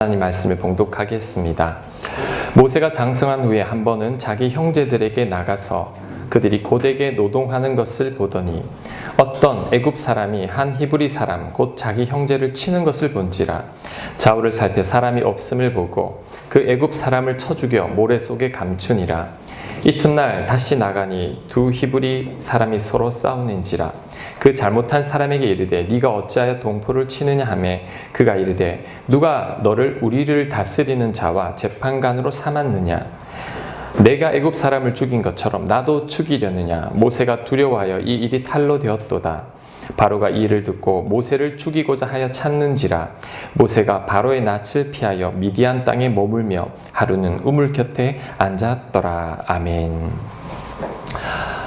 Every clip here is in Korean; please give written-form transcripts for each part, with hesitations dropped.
하나님 말씀을 봉독하겠습니다. 모세가 장성한 후에 한 번은 자기 형제들에게 나가서 그들이 고되게 노동하는 것을 보더니 어떤 애굽 사람이 한 히브리 사람 곧 자기 형제를 치는 것을 본지라. 좌우를 살펴 사람이 없음을 보고 그 애굽 사람을 쳐 죽여 모래 속에 감추니라. 이튿날 다시 나가니 두 히브리 사람이 서로 싸우는지라. 그 잘못한 사람에게 이르되 네가 어찌하여 동포를 치느냐 하매 그가 이르되 누가 너를 우리를 다스리는 자와 재판관으로 삼았느냐. 내가 애굽 사람을 죽인 것처럼 나도 죽이려느냐. 모세가 두려워하여 이 일이 탈로 되었도다. 바로가 이 일을 듣고 모세를 죽이고자 하여 찾는지라. 모세가 바로의 낯을 피하여 미디안 땅에 머물며 하루는 우물 곁에 앉았더라. 아멘.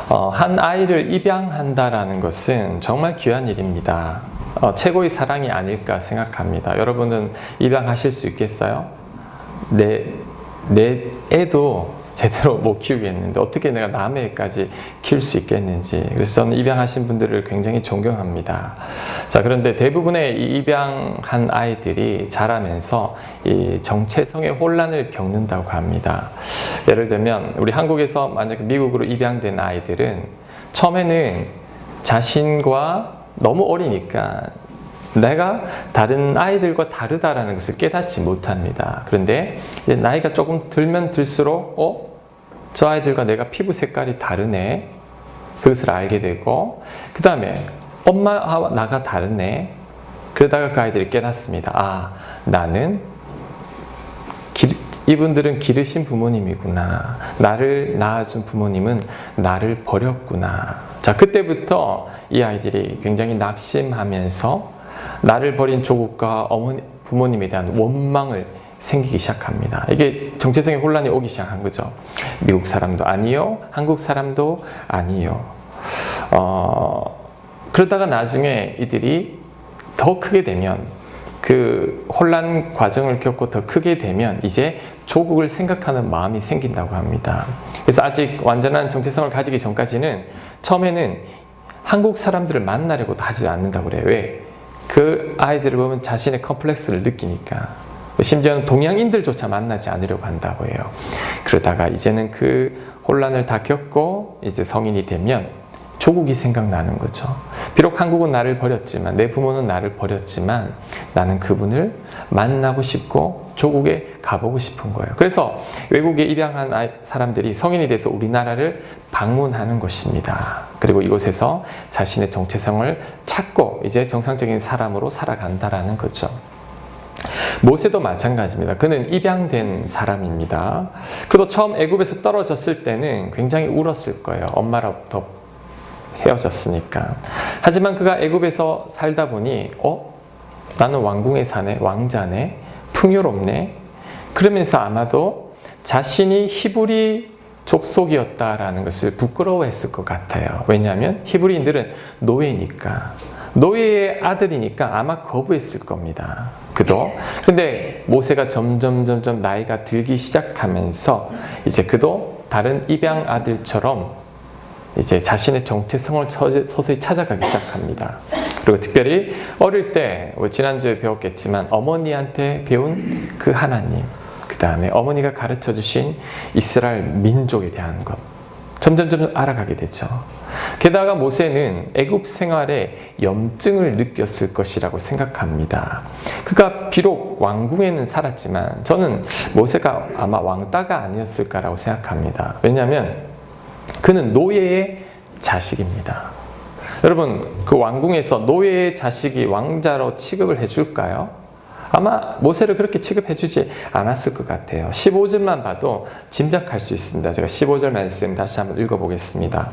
한 아이를 입양한다라는 것은 정말 귀한 일입니다. 최고의 사랑이 아닐까 생각합니다. 여러분은 입양하실 수 있겠어요? 내 애도 제대로 못 키우겠는데 어떻게 내가 남의 애까지 키울 수 있겠는지. 그래서 저는 입양하신 분들을 굉장히 존경합니다. 자, 그런데 대부분의 이 입양한 아이들이 자라면서 이 정체성의 혼란을 겪는다고 합니다. 예를 들면 우리 한국에서 만약 미국으로 입양된 아이들은 처음에는 자신과 너무 어리니까 내가 다른 아이들과 다르다라는 것을 깨닫지 못합니다. 그런데 이제 나이가 조금 들면 들수록 저 아이들과 내가 피부 색깔이 다르네. 그것을 알게 되고 그 다음에 엄마와 나가 다르네. 그러다가 그 아이들이 깨닫습니다. 나는 이분들은 기르신 부모님이구나. 나를 낳아준 부모님은 나를 버렸구나. 자, 그때부터 이 아이들이 굉장히 낙심하면서 나를 버린 조국과 부모님에 대한 원망을 생기기 시작합니다. 이게 정체성의 혼란이 오기 시작한 거죠. 미국 사람도 아니요, 한국 사람도 아니요. 그러다가 나중에 이들이 더 크게 되면 그 혼란 과정을 겪고 더 크게 되면 이제 조국을 생각하는 마음이 생긴다고 합니다. 그래서 아직 완전한 정체성을 가지기 전까지는 처음에는 한국 사람들을 만나려고도 하지 않는다고 그래요. 왜? 그 아이들을 보면 자신의 컴플렉스를 느끼니까. 심지어는 동양인들조차 만나지 않으려고 한다고 해요. 그러다가 이제는 그 혼란을 다 겪고 이제 성인이 되면 조국이 생각나는 거죠. 비록 한국은 나를 버렸지만, 내 부모는 나를 버렸지만 나는 그분을 만나고 싶고 조국에 가보고 싶은 거예요. 그래서 외국에 입양한 사람들이 성인이 돼서 우리나라를 방문하는 것입니다. 그리고 이곳에서 자신의 정체성을 찾고 이제 정상적인 사람으로 살아간다라는 거죠. 모세도 마찬가지입니다. 그는 입양된 사람입니다. 그도 처음 애굽에서 떨어졌을 때는 굉장히 울었을 거예요. 엄마로부터 헤어졌으니까. 하지만 그가 애굽에서 살다 보니 나는 왕궁에 사네, 왕자네, 풍요롭네. 그러면서 아마도 자신이 히브리 족속이었다라는 것을 부끄러워했을 것 같아요. 왜냐하면 히브리인들은 노예니까, 노예의 아들이니까 아마 거부했을 겁니다. 그도. 근데 모세가 점점 나이가 들기 시작하면서 이제 그도 다른 입양 아들처럼 이제 자신의 정체성을 서서히 찾아가기 시작합니다. 그리고 특별히 어릴 때 지난주에 배웠겠지만 어머니한테 배운 그 하나님, 그 다음에 어머니가 가르쳐 주신 이스라엘 민족에 대한 것 점점 알아가게 되죠. 게다가 모세는 애굽 생활에 염증을 느꼈을 것이라고 생각합니다. 그가 비록 왕궁에는 살았지만 저는 모세가 아마 왕따가 아니었을까라고 생각합니다. 왜냐하면 그는 노예의 자식입니다. 여러분, 그 왕궁에서 노예의 자식이 왕자로 취급을 해줄까요? 아마 모세를 그렇게 취급해주지 않았을 것 같아요. 15절만 봐도 짐작할 수 있습니다. 제가 15절 말씀 다시 한번 읽어보겠습니다.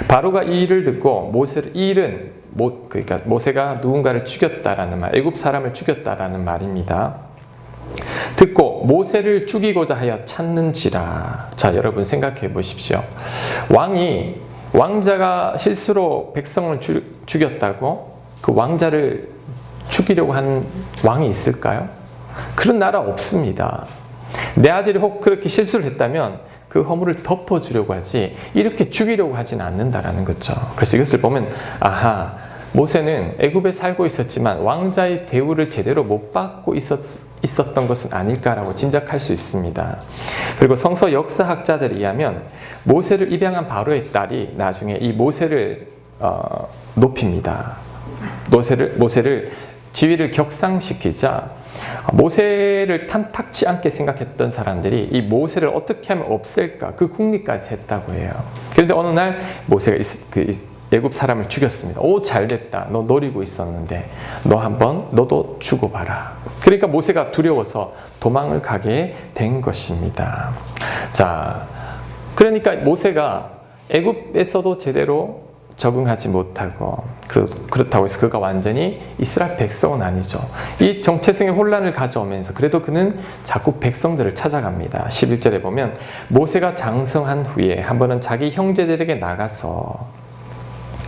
바로가 이 일을 듣고 그러니까 모세가 누군가를 죽였다라는 말, 애굽 사람을 죽였다라는 말입니다. 듣고 모세를 죽이고자 하여 찾는지라. 자, 여러분 생각해 보십시오. 왕자가 실수로 백성을 죽였다고 그 왕자를 죽이려고 한 왕이 있을까요? 그런 나라 없습니다. 내 아들이 혹 그렇게 실수를 했다면 그 허물을 덮어주려고 하지 이렇게 죽이려고 하진 않는다라는 거죠. 그래서 이것을 보면 모세는 애굽에 살고 있었지만 왕자의 대우를 제대로 못 받고 있었던 것은 아닐까라고 짐작할 수 있습니다. 그리고 성서 역사학자들에 의하면 모세를 입양한 바로의 딸이 나중에 이 모세를 높입니다. 모세를 지위를 격상시키자 모세를 탐탁치 않게 생각했던 사람들이 이 모세를 어떻게 하면 없앨까 그 궁리까지 했다고 해요. 그런데 어느 날 모세가 애굽 사람을 죽였습니다. 오, 잘됐다. 너 노리고 있었는데 너도 죽어봐라. 그러니까 모세가 두려워서 도망을 가게 된 것입니다. 자, 그러니까 모세가 애굽에서도 제대로 적응하지 못하고 그렇다고 해서 그가 완전히 이스라엘 백성은 아니죠. 이 정체성의 혼란을 가져오면서 그래도 그는 자꾸 백성들을 찾아갑니다. 11절에 보면 모세가 장성한 후에 한 번은 자기 형제들에게 나가서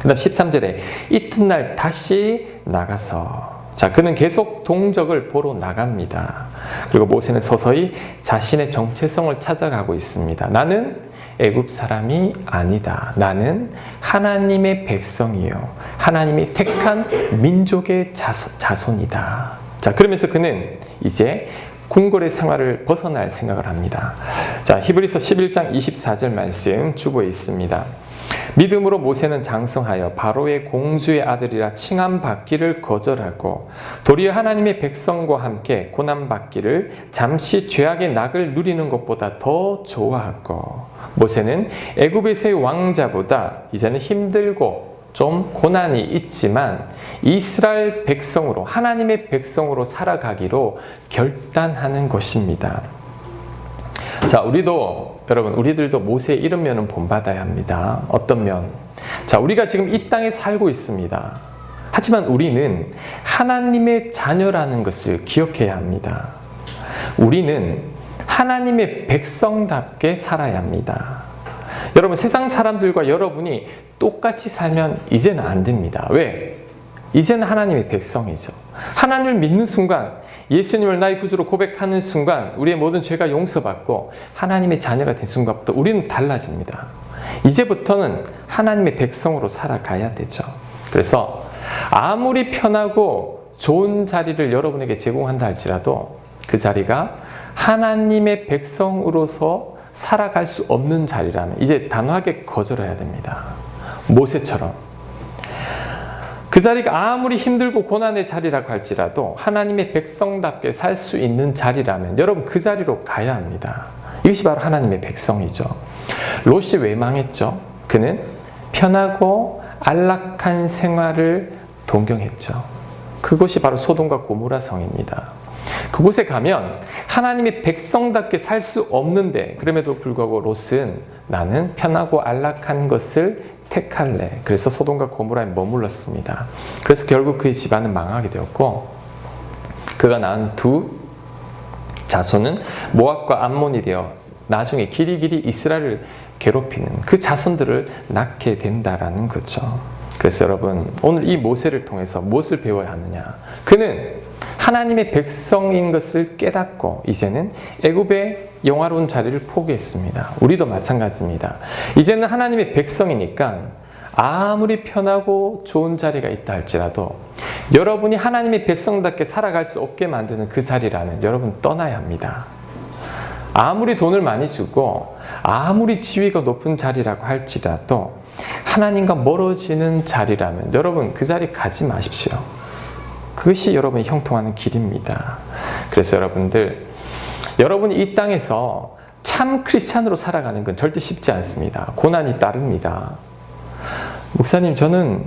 그 다음 13절에 이튿날 다시 나가서 자, 그는 계속 동적을 보러 나갑니다. 그리고 모세는 서서히 자신의 정체성을 찾아가고 있습니다. 나는 애굽 사람이 아니다. 나는 하나님의 백성이요. 하나님이 택한 민족의 자손이다. 자, 그러면서 그는 이제 궁궐의 생활을 벗어날 생각을 합니다. 자, 히브리서 11장 24절 말씀 주보에 있습니다. 믿음으로 모세는 장성하여 바로의 공주의 아들이라 칭함받기를 거절하고 도리어 하나님의 백성과 함께 고난받기를 잠시 죄악의 낙을 누리는 것보다 더 좋아하고 모세는 애굽에서의 왕자보다 이제는 힘들고 좀 고난이 있지만 이스라엘 백성으로 하나님의 백성으로 살아가기로 결단하는 것입니다. 자, 우리들도 모세의 이런 면은 본받아야 합니다. 어떤 면? 자, 우리가 지금 이 땅에 살고 있습니다. 하지만 우리는 하나님의 자녀라는 것을 기억해야 합니다. 우리는 하나님의 백성답게 살아야 합니다. 여러분, 세상 사람들과 여러분이 똑같이 살면 이제는 안 됩니다. 왜? 이제는 하나님의 백성이죠. 하나님을 믿는 순간, 예수님을 나의 구주로 고백하는 순간 우리의 모든 죄가 용서받고 하나님의 자녀가 된 순간부터 우리는 달라집니다. 이제부터는 하나님의 백성으로 살아가야 되죠. 그래서 아무리 편하고 좋은 자리를 여러분에게 제공한다 할지라도 그 자리가 하나님의 백성으로서 살아갈 수 없는 자리라면 이제 단호하게 거절해야 됩니다. 모세처럼. 그 자리가 아무리 힘들고 고난의 자리라고 할지라도 하나님의 백성답게 살 수 있는 자리라면 여러분 그 자리로 가야 합니다. 이것이 바로 하나님의 백성이죠. 롯이 왜 망했죠? 그는 편하고 안락한 생활을 동경했죠. 그것이 바로 소돔과 고모라 성입니다. 그곳에 가면 하나님의 백성답게 살 수 없는데 그럼에도 불구하고 롯은 나는 편하고 안락한 것을 택할래. 그래서 소돔과 고모라에 머물렀습니다. 그래서 결국 그의 집안은 망하게 되었고 그가 낳은 두 자손은 모압과 암몬이 되어 나중에 길이길이 이스라엘을 괴롭히는 그 자손들을 낳게 된다라는 거죠. 그래서 여러분 오늘 이 모세를 통해서 무엇을 배워야 하느냐? 그는 하나님의 백성인 것을 깨닫고 이제는 애굽의 영화로운 자리를 포기했습니다. 우리도 마찬가지입니다. 이제는 하나님의 백성이니까 아무리 편하고 좋은 자리가 있다 할지라도 여러분이 하나님의 백성답게 살아갈 수 없게 만드는 그 자리라면 여러분 떠나야 합니다. 아무리 돈을 많이 주고 아무리 지위가 높은 자리라고 할지라도 하나님과 멀어지는 자리라면 여러분 그 자리 가지 마십시오. 그것이 여러분이 형통하는 길입니다. 그래서 여러분이 이 땅에서 참 크리스찬으로 살아가는 건 절대 쉽지 않습니다. 고난이 따릅니다. 목사님, 저는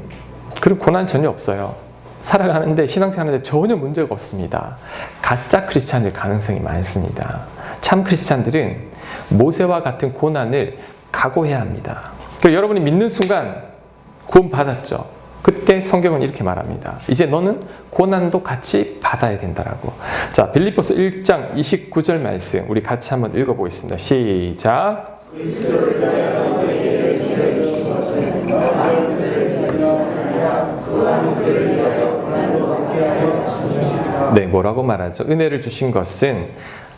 그런 고난 전혀 없어요. 살아가는데 신앙생활하는데 전혀 문제가 없습니다. 가짜 크리스찬일 가능성이 많습니다. 참 크리스찬들은 모세와 같은 고난을 각오해야 합니다. 그리고 여러분이 믿는 순간 구원받았죠. 그때 성경은 이렇게 말합니다. 이제 너는 고난도 같이 받아야 된다라고. 자, 빌립보서 1장 29절 말씀 우리 같이 한번 읽어보겠습니다. 시작. 네, 뭐라고 말하죠? 은혜를 주신 것은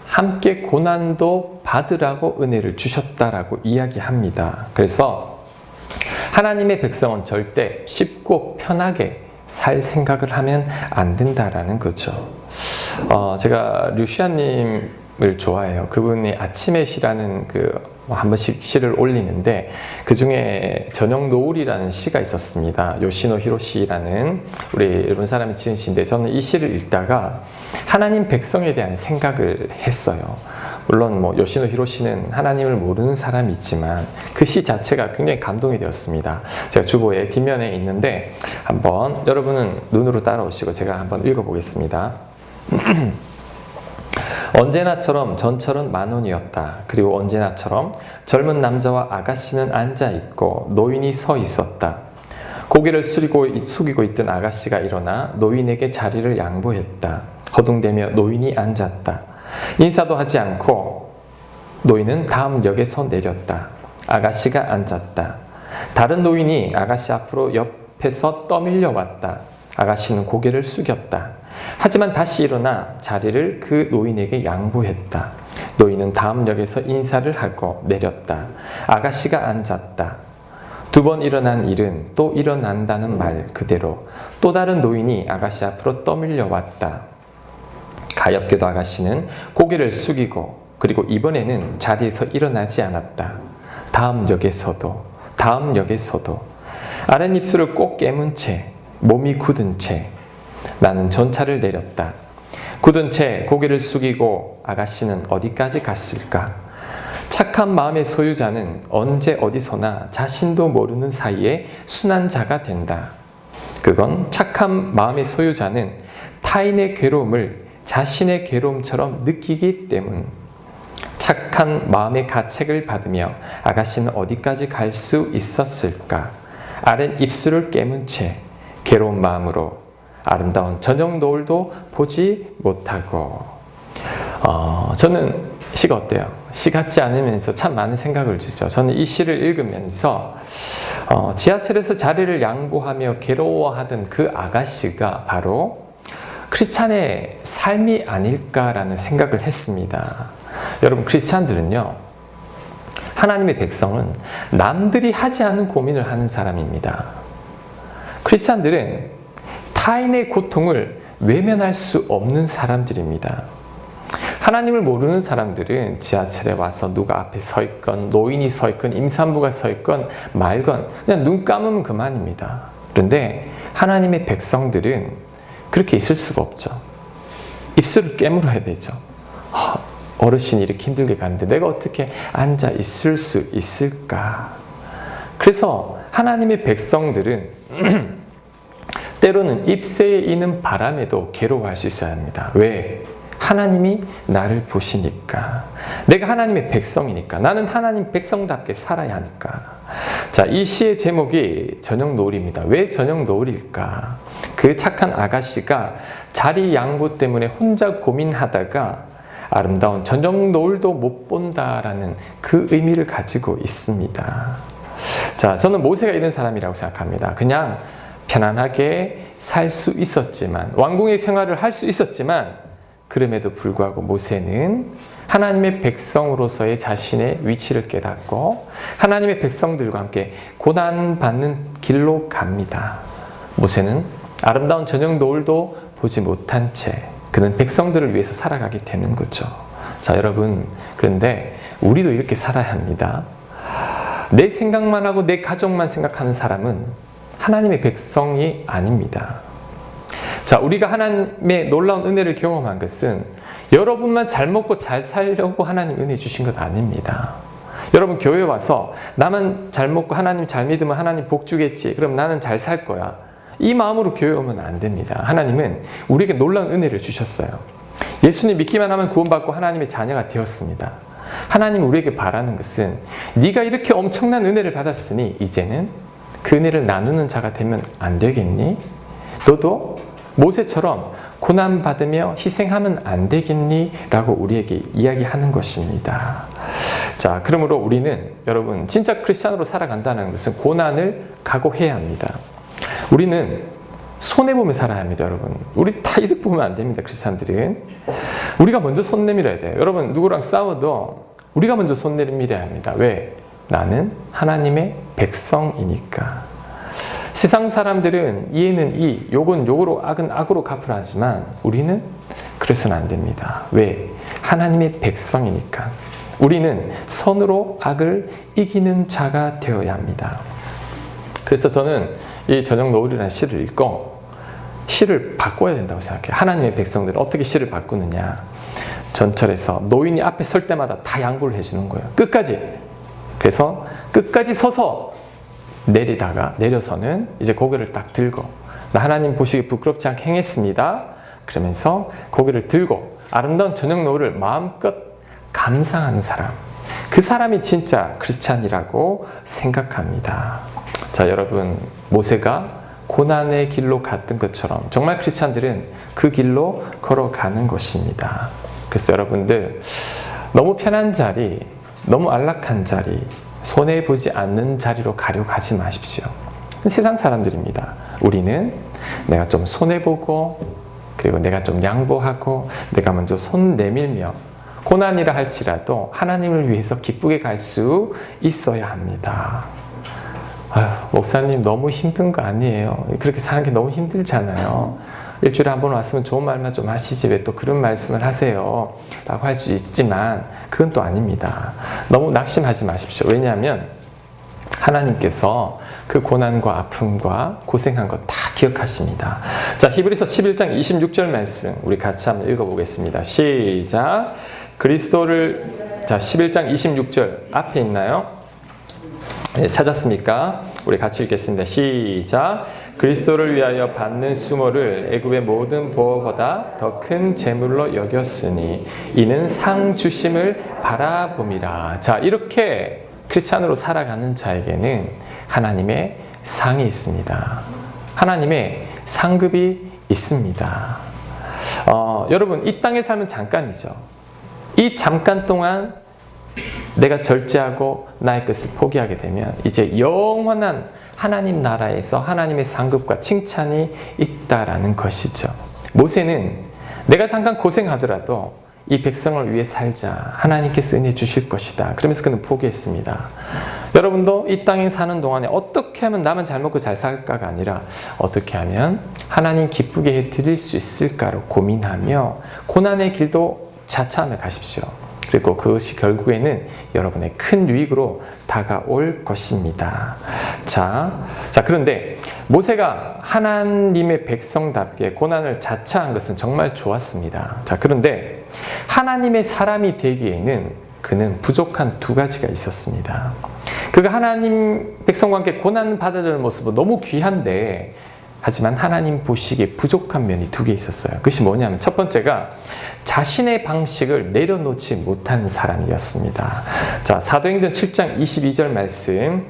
함께 고난도 받으라고 은혜를 주셨다라고 이야기합니다. 그래서 하나님의 백성은 절대 쉽고 편하게 살 생각을 하면 안 된다라는 거죠. 제가 류시아님을 좋아해요. 그분이 아침의 시라는 한 번씩 시를 올리는데 그 중에 저녁 노을이라는 시가 있었습니다. 요시노 히로시라는 우리 일본 사람이 지은 시인데 저는 이 시를 읽다가 하나님 백성에 대한 생각을 했어요. 물론 요시노 히로시는 하나님을 모르는 사람이지만 그 시 자체가 굉장히 감동이 되었습니다. 제가 주보에 뒷면에 있는데 한번 여러분은 눈으로 따라오시고 제가 한번 읽어보겠습니다. 언제나처럼 전철은 만원이었다. 그리고 언제나처럼 젊은 남자와 아가씨는 앉아있고 노인이 서 있었다. 고개를 숙이고 있던 아가씨가 일어나 노인에게 자리를 양보했다. 허둥대며 노인이 앉았다. 인사도 하지 않고 노인은 다음 역에서 내렸다. 아가씨가 앉았다. 다른 노인이 아가씨 앞으로 옆에서 떠밀려 왔다. 아가씨는 고개를 숙였다. 하지만 다시 일어나 자리를 그 노인에게 양보했다. 노인은 다음 역에서 인사를 하고 내렸다. 아가씨가 앉았다. 두 번 일어난 일은 또 일어난다는 말 그대로 또 다른 노인이 아가씨 앞으로 떠밀려 왔다. 가엾게도 아가씨는 고개를 숙이고 그리고 이번에는 자리에서 일어나지 않았다. 다음 역에서도 아랫입술을 꼭 깨문 채 몸이 굳은 채 나는 전차를 내렸다. 굳은 채 고개를 숙이고 아가씨는 어디까지 갔을까? 착한 마음의 소유자는 언제 어디서나 자신도 모르는 사이에 순한 자가 된다. 그건 착한 마음의 소유자는 타인의 괴로움을 자신의 괴로움처럼 느끼기 때문. 착한 마음의 가책을 받으며 아가씨는 어디까지 갈 수 있었을까? 아랫입술을 깨문 채 괴로운 마음으로 아름다운 저녁 노을도 보지 못하고. 저는 시가 어때요? 시 같지 않으면서 참 많은 생각을 주죠. 저는 이 시를 읽으면서 지하철에서 자리를 양보하며 괴로워하던 그 아가씨가 바로 크리스찬의 삶이 아닐까라는 생각을 했습니다. 여러분, 크리스찬들은요, 하나님의 백성은 남들이 하지 않은 고민을 하는 사람입니다. 크리스찬들은 타인의 고통을 외면할 수 없는 사람들입니다. 하나님을 모르는 사람들은 지하철에 와서 누가 앞에 서 있건 노인이 서 있건 임산부가 서 있건 말건 그냥 눈 감으면 그만입니다. 그런데 하나님의 백성들은 그렇게 있을 수가 없죠. 입술을 깨물어야 되죠. 어르신이 이렇게 힘들게 가는데 내가 어떻게 앉아 있을 수 있을까? 그래서 하나님의 백성들은 때로는 잎새에 이는 바람에도 괴로워할 수 있어야 합니다. 왜? 하나님이 나를 보시니까. 내가 하나님의 백성이니까. 나는 하나님 백성답게 살아야 하니까. 자, 이 시의 제목이 저녁 노을입니다. 왜 저녁 노을일까? 그 착한 아가씨가 자리 양보 때문에 혼자 고민하다가 아름다운 저녁 노을도 못 본다라는 그 의미를 가지고 있습니다. 자, 저는 모세가 이런 사람이라고 생각합니다. 그냥 편안하게 살 수 있었지만, 왕궁의 생활을 할 수 있었지만, 그럼에도 불구하고 모세는 하나님의 백성으로서의 자신의 위치를 깨닫고 하나님의 백성들과 함께 고난받는 길로 갑니다. 모세는 아름다운 저녁 노을도 보지 못한 채 그는 백성들을 위해서 살아가게 되는 거죠. 자, 여러분, 그런데 우리도 이렇게 살아야 합니다. 내 생각만 하고 내 가족만 생각하는 사람은 하나님의 백성이 아닙니다. 자, 우리가 하나님의 놀라운 은혜를 경험한 것은 여러분만 잘 먹고 잘 살려고 하나님 은혜 주신 것 아닙니다. 여러분, 교회 와서 나만 잘 먹고 하나님 잘 믿으면 하나님 복 주겠지, 그럼 나는 잘 살 거야, 이 마음으로 교회 오면 안 됩니다. 하나님은 우리에게 놀라운 은혜를 주셨어요. 예수님 믿기만 하면 구원받고 하나님의 자녀가 되었습니다. 하나님 우리에게 바라는 것은 네가 이렇게 엄청난 은혜를 받았으니 이제는 그 은혜를 나누는 자가 되면 안 되겠니? 너도 모세처럼 고난받으며 희생하면 안 되겠니? 라고 우리에게 이야기하는 것입니다. 자, 그러므로 우리는 여러분 진짜 크리스찬으로 살아간다는 것은 고난을 각오해야 합니다. 우리는 손해보며 살아야 합니다. 여러분, 우리 다 이득 보면 안 됩니다. 크리스찬들은 우리가 먼저 손 내밀어야 돼요. 여러분, 누구랑 싸워도 우리가 먼저 손 내밀어야 합니다. 왜? 나는 하나님의 백성이니까. 세상 사람들은 이에는 이, 욕은 욕으로, 악은 악으로 갚으라 하지만 우리는 그래서는 안 됩니다. 왜? 하나님의 백성이니까. 우리는 선으로 악을 이기는 자가 되어야 합니다. 그래서 저는 이 저녁 노을이라는 시를 읽고 시를 바꿔야 된다고 생각해요. 하나님의 백성들은 어떻게 시를 바꾸느냐. 전철에서 노인이 앞에 설 때마다 다 양보를 해주는 거예요. 끝까지. 그래서 끝까지 서서 내려서는 이제 고개를 딱 들고 나 하나님 보시기 부끄럽지 않게 행했습니다. 그러면서 고개를 들고 아름다운 저녁 노을을 마음껏 감상하는 사람. 그 사람이 진짜 크리스찬이라고 생각합니다. 자, 여러분, 모세가 고난의 길로 갔던 것처럼 정말 크리스찬들은 그 길로 걸어가는 것입니다. 그래서 여러분들 너무 편한 자리, 너무 안락한 자리, 손해보지 않는 자리로 가려고 하지 마십시오. 세상 사람들입니다. 우리는 내가 좀 손해보고 그리고 내가 좀 양보하고 내가 먼저 손 내밀며 고난이라 할지라도 하나님을 위해서 기쁘게 갈 수 있어야 합니다. 아유, 목사님 너무 힘든 거 아니에요? 그렇게 사는 게 너무 힘들잖아요. 일주일에 한 번 왔으면 좋은 말만 좀 하시지 왜 또 그런 말씀을 하세요? 라고 할 수 있지만 그건 또 아닙니다. 너무 낙심하지 마십시오. 왜냐하면 하나님께서 그 고난과 아픔과 고생한 거 다 기억하십니다. 자, 히브리서 11장 26절 말씀 우리 같이 한번 읽어보겠습니다. 시작. 그리스도를, 자, 11장 26절 앞에 있나요? 네, 찾았습니까? 우리 같이 읽겠습니다. 시작. 그리스도를 위하여 받는 수모를 애굽의 모든 보호보다 더 큰 재물로 여겼으니 이는 상 주심을 바라봄이라. 자, 이렇게 크리스찬으로 살아가는 자에게는 하나님의 상이 있습니다. 하나님의 상급이 있습니다. 여러분, 이 땅에 살면 잠깐이죠. 이 잠깐 동안 내가 절제하고 나의 것을 포기하게 되면 이제 영원한 하나님 나라에서 하나님의 상급과 칭찬이 있다라는 것이죠. 모세는 내가 잠깐 고생하더라도 이 백성을 위해 살자. 하나님께서 은혜 주실 것이다. 그러면서 그는 포기했습니다. 여러분도 이 땅에 사는 동안에 어떻게 하면 나만 잘 먹고 잘 살까가 아니라 어떻게 하면 하나님 기쁘게 해드릴 수 있을까로 고민하며 고난의 길도 자차하며 가십시오. 그리고 그것이 결국에는 여러분의 큰 유익으로 다가올 것입니다. 자, 그런데 모세가 하나님의 백성답게 고난을 자차한 것은 정말 좋았습니다. 자, 그런데 하나님의 사람이 되기에는 그는 부족한 두 가지가 있었습니다. 그가 하나님 백성과 함께 고난 받아들이는 모습은 너무 귀한데 하지만 하나님 보시기에 부족한 면이 두 개 있었어요. 그것이 뭐냐면 첫 번째가 자신의 방식을 내려놓지 못한 사람이었습니다. 자, 사도행전 7장 22절 말씀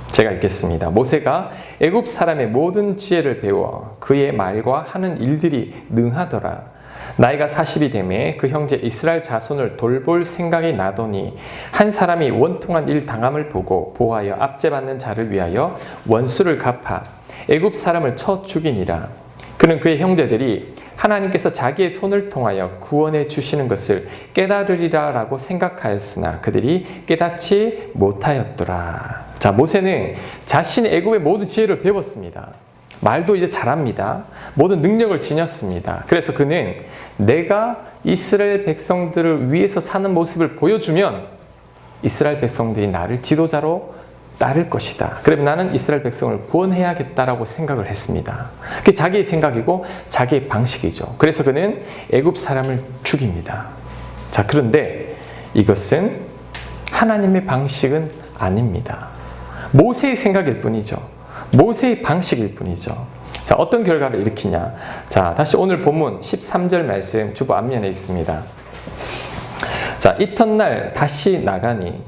제가 읽겠습니다. 모세가 애굽 사람의 모든 지혜를 배워 그의 말과 하는 일들이 능하더라. 나이가 40이 되매 그 형제 이스라엘 자손을 돌볼 생각이 나더니 한 사람이 원통한 일 당함을 보고 보하여 압제받는 자를 위하여 원수를 갚아 애굽 사람을 쳐 죽이니라. 그는 그의 형제들이 하나님께서 자기의 손을 통하여 구원해 주시는 것을 깨달으리라 라고 생각하였으나 그들이 깨닫지 못하였더라. 자, 모세는 자신의 애굽의 모든 지혜를 배웠습니다. 말도 이제 잘합니다. 모든 능력을 지녔습니다. 그래서 그는 내가 이스라엘 백성들을 위해서 사는 모습을 보여주면 이스라엘 백성들이 나를 지도자로 따를 것이다. 그러면 나는 이스라엘 백성을 구원해야겠다라고 생각을 했습니다. 그게 자기의 생각이고 자기의 방식이죠. 그래서 그는 애굽 사람을 죽입니다. 자, 그런데 이것은 하나님의 방식은 아닙니다. 모세의 생각일 뿐이죠. 모세의 방식일 뿐이죠. 자, 어떤 결과를 일으키냐. 자, 다시 오늘 본문 13절 말씀 주보 앞면에 있습니다. 자, 이튿날 다시 나가니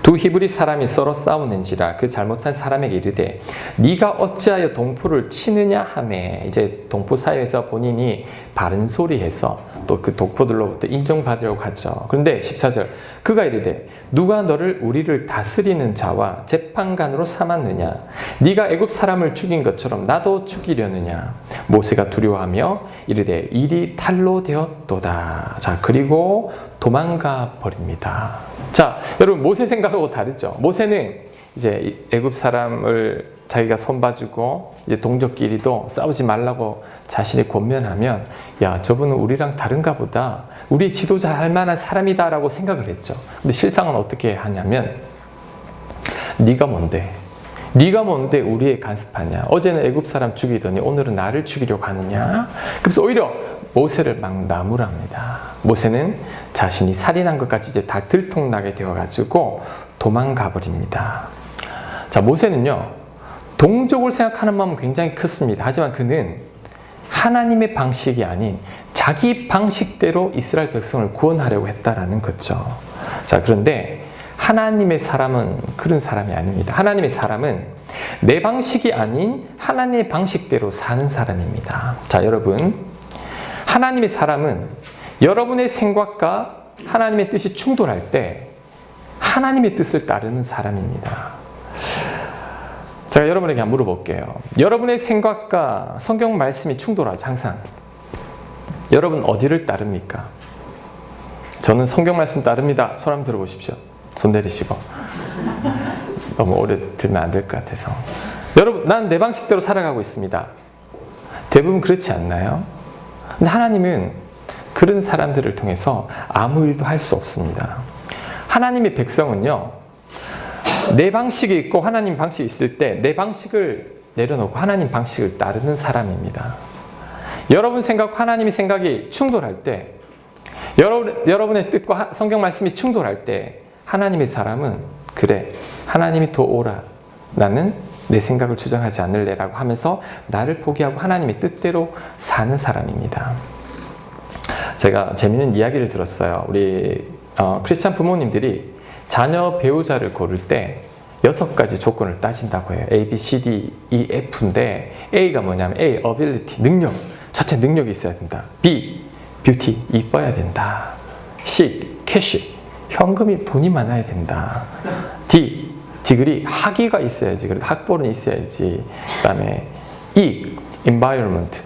두 히브리 사람이 서로 싸우는지라 그 잘못한 사람에게 이르되 네가 어찌하여 동포를 치느냐 하매 이제 동포 사이에서 본인이 바른 소리해서 또 그 동포들로부터 인정받으려고 하죠. 그런데 14절 그가 이르되 누가 너를 우리를 다스리는 자와 재판관으로 삼았느냐 네가 애굽 사람을 죽인 것처럼 나도 죽이려느냐 모세가 두려워하며 이르되 일이 탈로 되었도다. 자, 그리고 도망가 버립니다. 자, 여러분 모세 생각하고 다르죠. 모세는 이제 애굽 사람을 자기가 손봐주고 이제 동족끼리도 싸우지 말라고 자신이 권면하면 야, 저분은 우리랑 다른가 보다. 우리 지도자 할 만한 사람이다라고 생각을 했죠. 근데 실상은 어떻게 하냐면 네가 뭔데? 네가 뭔데 우리의 간섭하냐? 어제는 애굽 사람 죽이더니 오늘은 나를 죽이려고 하느냐? 그래서 오히려 모세를 막 나무랍니다. 모세는 자신이 살인한 것까지 이제 다 들통나게 되어가지고 도망가 버립니다. 자, 모세는요, 동족을 생각하는 마음은 굉장히 컸습니다. 하지만 그는 하나님의 방식이 아닌 자기 방식대로 이스라엘 백성을 구원하려고 했다라는 거죠. 자, 그런데 하나님의 사람은 그런 사람이 아닙니다. 하나님의 사람은 내 방식이 아닌 하나님의 방식대로 사는 사람입니다. 자, 여러분, 하나님의 사람은 여러분의 생각과 하나님의 뜻이 충돌할 때 하나님의 뜻을 따르는 사람입니다. 제가 여러분에게 한번 물어볼게요. 여러분의 생각과 성경 말씀이 충돌하죠, 항상. 여러분 어디를 따릅니까? 저는 성경 말씀 따릅니다. 손 한번 들어보십시오. 손 내리시고. 너무 오래 들면 안 될 것 같아서. 여러분, 난 내 방식대로 살아가고 있습니다. 대부분 그렇지 않나요? 근데 하나님은 그런 사람들을 통해서 아무 일도 할 수 없습니다. 하나님의 백성은요, 내 방식이 있고 하나님 방식이 있을 때 내 방식을 내려놓고 하나님 방식을 따르는 사람입니다. 여러분 생각과 하나님의 생각이 충돌할 때, 여러분의 뜻과 성경 말씀이 충돌할 때 하나님의 사람은 그래, 하나님이 더 옳아. 나는 내 생각을 주장하지 않을래 라고 하면서 나를 포기하고 하나님의 뜻대로 사는 사람입니다. 제가 재미있는 이야기를 들었어요. 우리 크리스찬 부모님들이 자녀 배우자를 고를 때 6가지 조건을 따진다고 해요. A, B, C, D, E, F인데 A가 뭐냐면 A, ability, 능력. 첫째 능력이 있어야 된다. B, beauty, 이뻐야 된다. C, cash, 현금이 돈이 많아야 된다. D, 디그리, 학위가 있어야지. 그래도 학벌은 있어야지. 그 다음에 E, environment,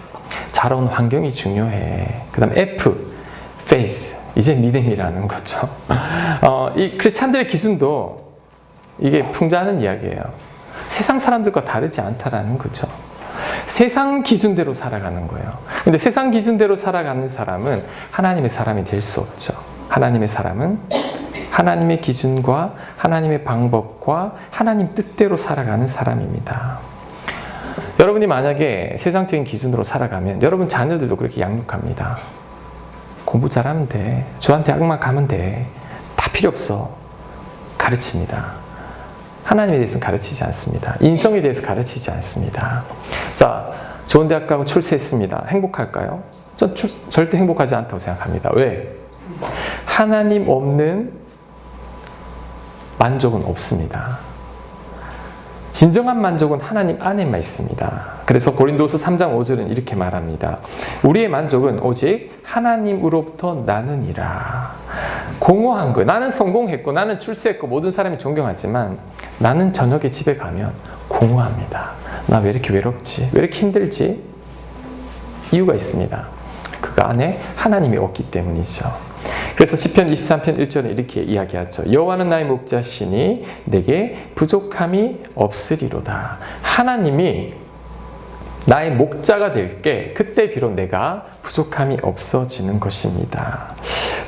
자라온 환경이 중요해. 그 다음에 F, faith, 이제 믿음이라는 거죠. 이 크리스찬들의 기준도 이게 풍자하는 이야기예요. 세상 사람들과 다르지 않다라는 거죠. 세상 기준대로 살아가는 거예요. 근데 세상 기준대로 살아가는 사람은 하나님의 사람이 될 수 없죠. 하나님의 사람은 하나님의 기준과 하나님의 방법과 하나님 뜻대로 살아가는 사람입니다. 여러분이 만약에 세상적인 기준으로 살아가면 여러분 자녀들도 그렇게 양육합니다. 공부 잘하면 돼. 주한테 악만 가면 돼. 다 필요 없어. 가르칩니다. 하나님에 대해서는 가르치지 않습니다. 인성에 대해서 가르치지 않습니다. 자, 좋은 대학 가고 출세했습니다. 행복할까요? 전 절대 행복하지 않다고 생각합니다. 왜? 하나님 없는 만족은 없습니다. 진정한 만족은 하나님 안에만 있습니다. 그래서 고린도서 3장 5절은 이렇게 말합니다. 우리의 만족은 오직 하나님으로부터 나느니라. 공허한 거예요. 나는 성공했고 나는 출세했고 모든 사람이 존경하지만 나는 저녁에 집에 가면 공허합니다. 나 왜 이렇게 외롭지? 왜 이렇게 힘들지? 이유가 있습니다. 그 안에 하나님이 없기 때문이죠. 그래서 시편 23편 1절에 이렇게 이야기하죠. 여호와는 나의 목자시니 내게 부족함이 없으리로다. 하나님이 나의 목자가 될게 그때 비록 내가 부족함이 없어지는 것입니다.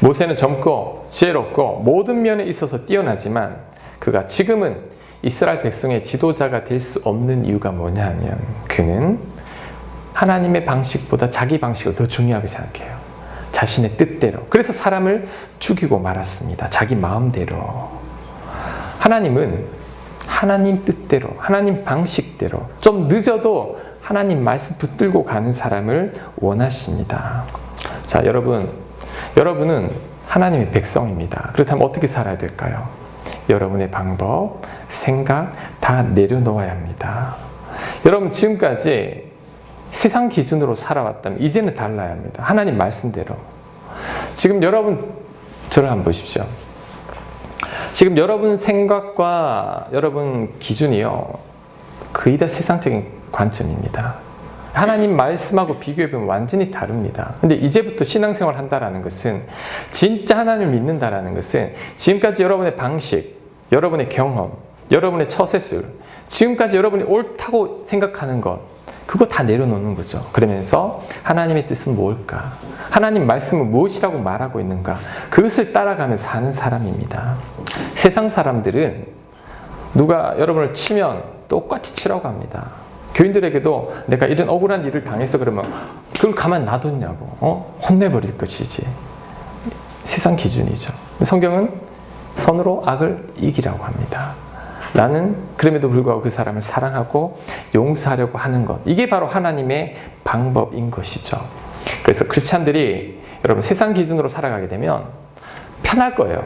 모세는 젊고 지혜롭고 모든 면에 있어서 뛰어나지만 그가 지금은 이스라엘 백성의 지도자가 될 수 없는 이유가 뭐냐 하면 그는 하나님의 방식보다 자기 방식을 더 중요하게 생각해요. 자신의 뜻대로. 그래서 사람을 죽이고 말았습니다. 자기 마음대로. 하나님은 하나님 뜻대로, 하나님 방식대로 좀 늦어도 하나님 말씀 붙들고 가는 사람을 원하십니다. 자, 여러분은 하나님의 백성입니다. 그렇다면 어떻게 살아야 될까요? 여러분의 방법, 생각 다 내려놓아야 합니다. 여러분 지금까지 세상 기준으로 살아왔다면 이제는 달라야 합니다. 하나님 말씀대로. 지금 여러분 저를 한번 보십시오. 지금 여러분 생각과 여러분 기준이요 거의 다 세상적인 관점입니다. 하나님 말씀하고 비교해보면 완전히 다릅니다. 근데 이제부터 신앙생활 한다라는 것은 진짜 하나님을 믿는다라는 것은 지금까지 여러분의 방식, 여러분의 경험, 여러분의 처세술, 지금까지 여러분이 옳다고 생각하는 것, 그거 다 내려놓는 거죠. 그러면서 하나님의 뜻은 뭘까? 하나님 말씀은 무엇이라고 말하고 있는가? 그것을 따라가며 사는 사람입니다. 세상 사람들은 누가 여러분을 치면 똑같이 치라고 합니다. 교인들에게도 내가 이런 억울한 일을 당해서 그러면 그걸 가만 놔뒀냐고 혼내버릴 것이지. 세상 기준이죠. 성경은 선으로 악을 이기라고 합니다. 나는 그럼에도 불구하고 그 사람을 사랑하고 용서하려고 하는 것, 이게 바로 하나님의 방법인 것이죠. 그래서 크리스찬들이 여러분 세상 기준으로 살아가게 되면 편할 거예요.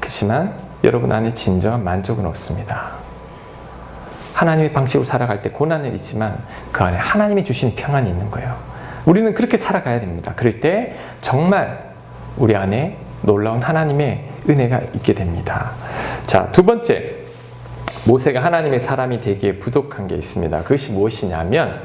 그렇지만 여러분 안에 진정한 만족은 없습니다. 하나님의 방식으로 살아갈 때 고난은 있지만 그 안에 하나님이 주신 평안이 있는 거예요. 우리는 그렇게 살아가야 됩니다. 그럴 때 정말 우리 안에 놀라운 하나님의 은혜가 있게 됩니다. 자, 두 번째, 모세가 하나님의 사람이 되기에 부족한 게 있습니다. 그것이 무엇이냐면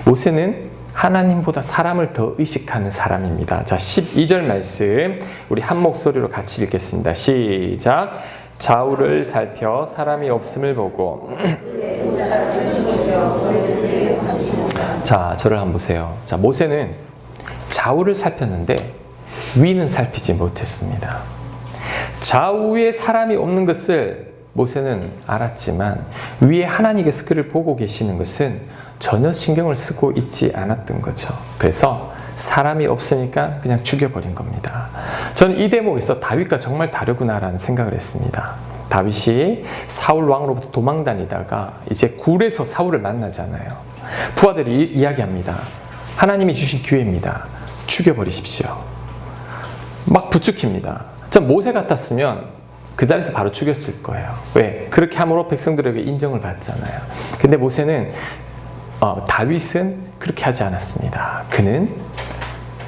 모세는 하나님보다 사람을 더 의식하는 사람입니다. 자, 12절 말씀 우리 한 목소리로 같이 읽겠습니다. 시작. 좌우를 살펴 사람이 없음을 보고. 자, 저를 한번 보세요. 자, 모세는 좌우를 살폈는데 위는 살피지 못했습니다. 좌우에 사람이 없는 것을 모세는 알았지만 위에 하나님께서 그를 보고 계시는 것은 전혀 신경을 쓰고 있지 않았던 거죠. 그래서 사람이 없으니까 그냥 죽여버린 겁니다. 저는 이 대목에서 다윗과 정말 다르구나라는 생각을 했습니다. 다윗이 사울 왕으로부터 도망다니다가 이제 굴에서 사울을 만나잖아요. 부하들이 이야기합니다. 하나님이 주신 기회입니다. 죽여버리십시오. 막 부추깁니다. 전 모세 같았으면 그 자리에서 바로 죽였을 거예요. 왜? 그렇게 함으로 백성들에게 인정을 받잖아요. 근데 모세는 다윗은 그렇게 하지 않았습니다. 그는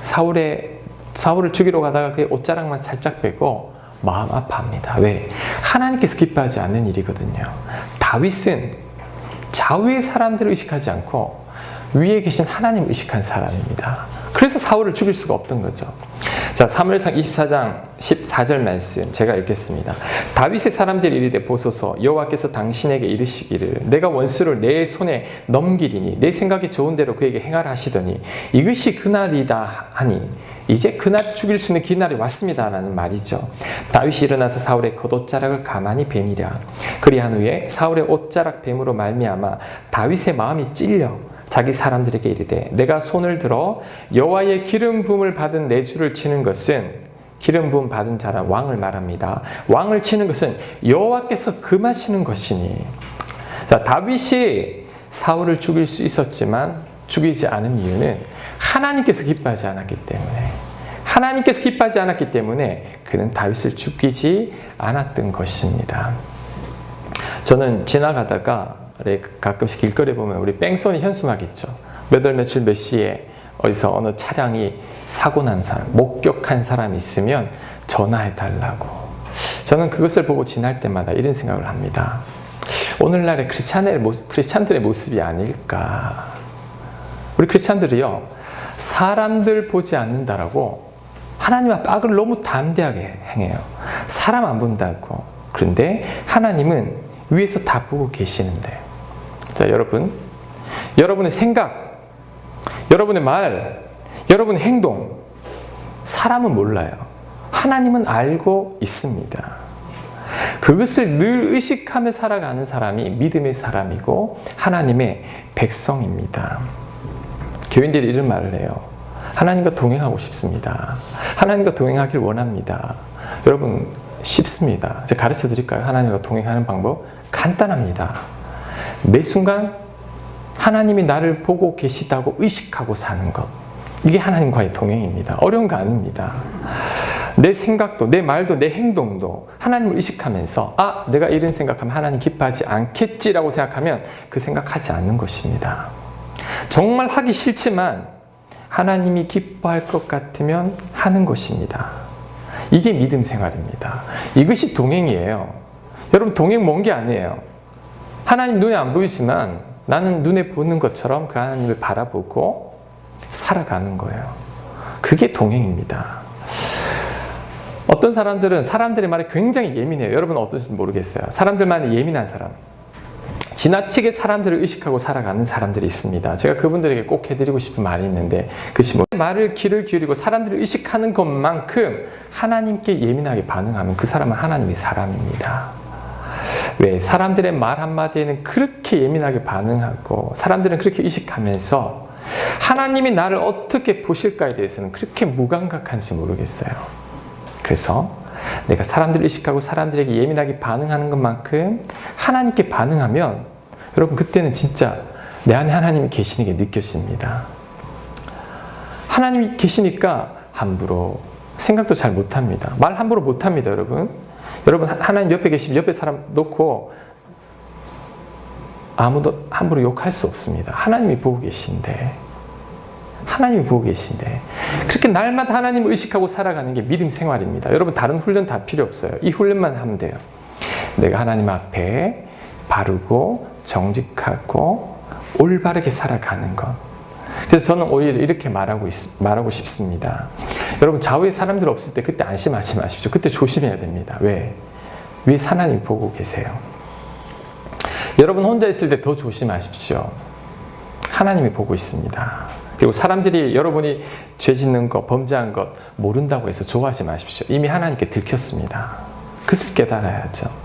사울을 죽이러 가다가 그 옷자락만 살짝 빼고 마음 아파합니다. 왜? 하나님께서 기뻐하지 않는 일이거든요. 다윗은 좌우의 사람들을 의식하지 않고 위에 계신 하나님을 의식한 사람입니다. 그래서 사울을 죽일 수가 없던 거죠. 자, 사무엘상 24장 14절 말씀 제가 읽겠습니다. 다윗의 사람들이 이르되 보소서 여호와께서 당신에게 이르시기를 내가 원수를 내 손에 넘기리니 내 생각이 좋은 대로 그에게 행하라 하시더니 이것이 그날이다 하니 이제 그날 죽일 수 있는 그날이 왔습니다 라는 말이죠. 다윗이 일어나서 사울의 겉옷자락을 가만히 베니라. 그리한 후에 사울의 옷자락 뱀으로 말미암아 다윗의 마음이 찔려 자기 사람들에게 이르되 내가 손을 들어 여호와의 기름 부음을 받은 내 주를 치는 것은 기름 부음 받은 자란 왕을 말합니다. 왕을 치는 것은 여호와께서 금하시는 것이니. 자, 다윗이 사울을 죽일 수 있었지만 죽이지 않은 이유는 하나님께서 기뻐하지 않았기 때문에, 하나님께서 기뻐하지 않았기 때문에 그는 다윗을 죽이지 않았던 것입니다. 저는 지나가다가 가끔씩 길거리에 보면 우리 뺑소니 현수막 있죠. 몇 월 며칠 몇 시에 어디서 어느 차량이 사고 난 사람, 목격한 사람이 있으면 전화해 달라고. 저는 그것을 보고 지날 때마다 이런 생각을 합니다. 오늘날의 크리스찬들의 모습이 아닐까. 우리 크리스찬들이요, 사람들 보지 않는다라고 하나님 앞에 악을 너무 담대하게 행해요. 사람 안 본다고. 그런데 하나님은 위에서 다 보고 계시는데, 자, 여러분의 생각, 여러분의 말, 여러분의 행동, 사람은 몰라요. 하나님은 알고 있습니다. 그것을 늘 의식하며 살아가는 사람이 믿음의 사람이고 하나님의 백성입니다. 교인들이 이런 말을 해요. 하나님과 동행하고 싶습니다. 하나님과 동행하길 원합니다. 여러분, 쉽습니다. 제가 가르쳐 드릴까요? 하나님과 동행하는 방법? 간단합니다. 매 순간 하나님이 나를 보고 계시다고 의식하고 사는 것. 이게 하나님과의 동행입니다. 어려운 거 아닙니다. 내 생각도, 내 말도, 내 행동도 하나님을 의식하면서 내가 이런 생각하면 하나님 기뻐하지 않겠지라고 생각하면 그 생각하지 않는 것입니다. 정말 하기 싫지만 하나님이 기뻐할 것 같으면 하는 것입니다. 이게 믿음 생활입니다. 이것이 동행이에요. 여러분, 동행 먼 게 아니에요. 하나님 눈에 안 보이지만 나는 눈에 보는 것처럼 그 하나님을 바라보고 살아가는 거예요. 그게 동행입니다. 어떤 사람들은 사람들의 말에 굉장히 예민해요. 여러분은 어떤지 모르겠어요. 사람들만이 예민한 사람. 지나치게 사람들을 의식하고 살아가는 사람들이 있습니다. 제가 그분들에게 꼭 해드리고 싶은 말이 있는데 그것이 말을 귀를 기울이고 사람들을 의식하는 것만큼 하나님께 예민하게 반응하면 그 사람은 하나님의 사람입니다. 왜? 사람들의 말 한마디에는 그렇게 예민하게 반응하고 사람들은 그렇게 의식하면서 하나님이 나를 어떻게 보실까에 대해서는 그렇게 무감각한지 모르겠어요. 그래서 내가 사람들을 의식하고 사람들에게 예민하게 반응하는 것만큼 하나님께 반응하면 여러분 그때는 진짜 내 안에 하나님이 계시는 게 느껴집니다. 하나님이 계시니까 함부로 생각도 잘 못합니다. 말 함부로 못합니다. 여러분 하나님 옆에 계시면 옆에 사람 놓고 아무도 함부로 욕할 수 없습니다. 하나님이 보고 계신데 그렇게 날마다 하나님을 의식하고 살아가는 게 믿음 생활입니다. 여러분 다른 훈련 다 필요 없어요. 이 훈련만 하면 돼요. 내가 하나님 앞에 바르고 정직하고 올바르게 살아가는 것. 그래서 저는 오히려 이렇게 말하고 싶습니다. 여러분 좌우에 사람들 없을 때 그때 안심하지 마십시오. 그때 조심해야 됩니다. 왜? 위에 하나님 보고 계세요. 여러분 혼자 있을 때 더 조심하십시오. 하나님이 보고 있습니다. 그리고 사람들이 여러분이 죄 짓는 것, 범죄한 것 모른다고 해서 좋아하지 마십시오. 이미 하나님께 들켰습니다. 그것을 깨달아야죠.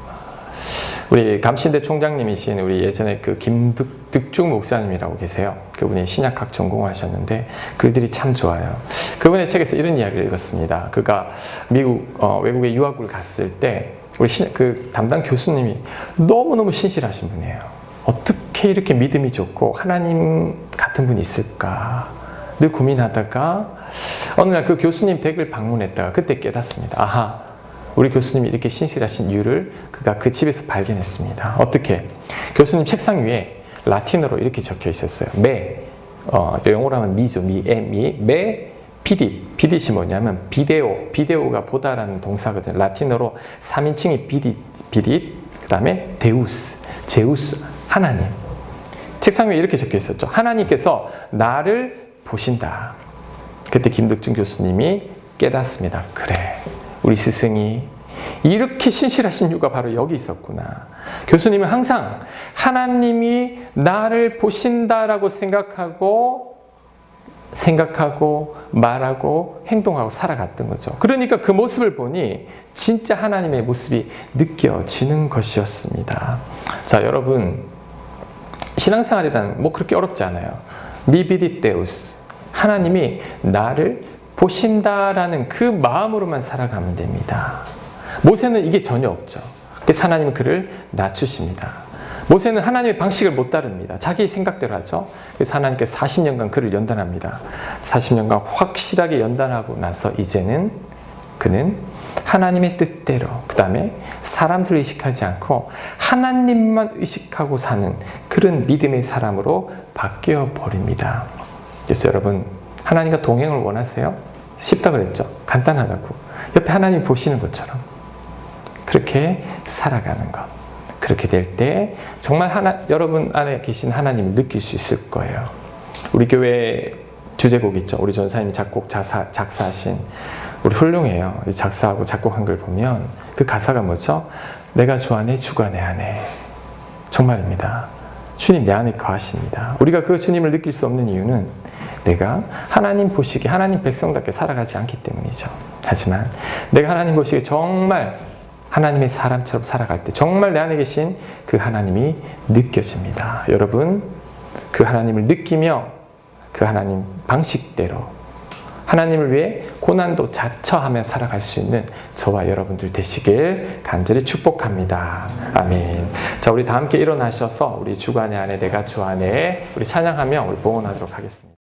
우리 감신대 총장님이신 우리 예전에 그 김득중 목사님이라고 계세요. 그분이 신약학 전공을 하셨는데 글들이 참 좋아요. 그분의 책에서 이런 이야기를 읽었습니다. 그가 외국에 유학을 갔을 때 우리 그 담당 교수님이 너무너무 신실하신 분이에요. 어떻게 이렇게 믿음이 좋고 하나님 같은 분이 있을까 늘 고민하다가 어느 날 그 교수님 댁을 방문했다가 그때 깨닫습니다. 아하, 우리 교수님이 이렇게 신실하신 이유를 그가 그 집에서 발견했습니다. 어떻게? 교수님 책상 위에 라틴어로 이렇게 적혀 있었어요. 영어로 하면 미죠. 비딧이 뭐냐면 비데오가 보다라는 동사거든요. 라틴어로 3인칭이 비딧, 그 다음에 제우스, 하나님. 책상 위에 이렇게 적혀 있었죠. 하나님께서 나를 보신다. 그때 김득중 교수님이 깨닫습니다. 그래, 우리 스승이 이렇게 신실하신 이유가 바로 여기 있었구나. 교수님은 항상 하나님이 나를 보신다라고 생각하고 말하고 행동하고 살아갔던 거죠. 그러니까 그 모습을 보니 진짜 하나님의 모습이 느껴지는 것이었습니다. 자, 여러분 신앙생활이란 뭐 그렇게 어렵지 않아요. 미비디테우스, 하나님이 나를 보신다라는 그 마음으로만 살아가면 됩니다. 모세는 이게 전혀 없죠. 그래서 하나님은 그를 낮추십니다. 모세는 하나님의 방식을 못 따릅니다. 자기 생각대로 하죠. 그래서 하나님께서 40년간 그를 연단합니다. 40년간 확실하게 연단하고 나서 이제는 그는 하나님의 뜻대로, 그 다음에 사람들을 의식하지 않고 하나님만 의식하고 사는 그런 믿음의 사람으로 바뀌어 버립니다. 그래서 여러분 하나님과 동행을 원하세요? 쉽다 그랬죠? 간단하다고. 옆에 하나님 보시는 것처럼 그렇게 살아가는 것. 그렇게 될 때 정말 여러분 안에 계신 하나님을 느낄 수 있을 거예요. 우리 교회 주제곡 있죠. 우리 전사님이 작사하신 우리 훌륭해요. 작사하고 작곡한 걸 보면 그 가사가 뭐죠? 내가 주 안에 주가 내 안에. 정말입니다. 주님 내 안에 거하십니다. 우리가 그 주님을 느낄 수 없는 이유는 내가 하나님 보시기에 하나님 백성답게 살아가지 않기 때문이죠. 하지만 내가 하나님 보시기에 정말 하나님의 사람처럼 살아갈 때 정말 내 안에 계신 그 하나님이 느껴집니다. 여러분 그 하나님을 느끼며 그 하나님 방식대로 하나님을 위해 고난도 자처하며 살아갈 수 있는 저와 여러분들 되시길 간절히 축복합니다. 아멘. 자, 우리 다 함께 일어나셔서 우리 주가 내 안에 내가 주 안에 우리 찬양하며 우리 봉헌하도록 하겠습니다.